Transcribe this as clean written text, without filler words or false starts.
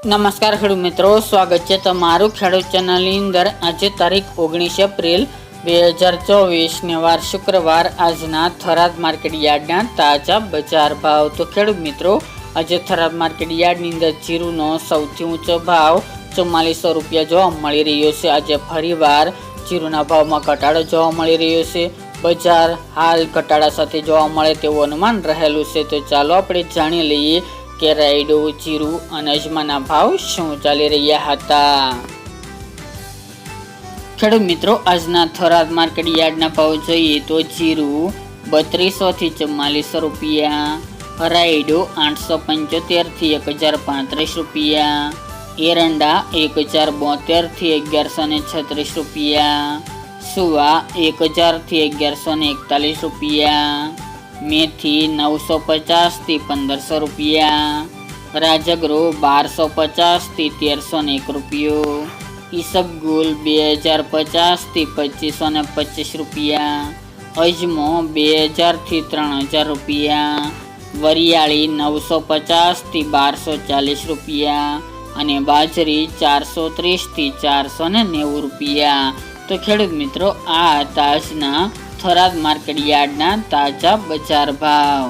નમસ્કાર ખેડૂત મિત્રો, સ્વાગત છે તમારું ખેડૂત ચેનલની અંદર। આજે તારીખ 19 એપ્રિલ 2024 ને વાર શુક્રવાર। આજના થરાદ માર્કેટ યાર્ડના તાજા બજાર ભાવ। તો ખેડૂત મિત્રો, આજે થરાદ માર્કેટ યાર્ડની અંદર જીરુનો સૌથી ઊંચો ભાવ 4400 રૂપિયા જોવા મળી રહ્યો છે। આજે ફરીવાર જીરુના ભાવમાં ઘટાડો જોવા મળી રહ્યો છે। બજાર હાલ ઘટાડા સાથે જોવા મળે તેવું અનુમાન રહેલું છે। તો ચાલો આપણે જાણી લઈએ કે રાયડો, જીરુ અને અજમાના ભાવ શું ચાલી રહ્યા હતા। ખેડૂત મિત્રો, આજના થરાદ માર્કેટ યાર્ડના ભાવ જોઈએ તો જીરુ 3200 થી 4400 રૂપિયા, રાયડો 875 થી 1035 રૂપિયા, એરંડા 1072 થી 1136 રૂપિયા, સુવા 1000 થી 1141 રૂપિયા, મેથી 950 થી 1500 રૂપિયા, રાજગરો 1250 થી 1301 રૂપિયો, ઈસબગુલ 2050 થી 2525 રૂપિયા, અજમો 2000 થી 3000 રૂપિયા, વરિયાળી 950 થી 1240 રૂપિયા અને બાજરી 430 થી 490 રૂપિયા। તો ખેડૂત મિત્રો, આ આજના થરાદ માર્કેટ યાર્ડના તાજા બજાર ભાવ।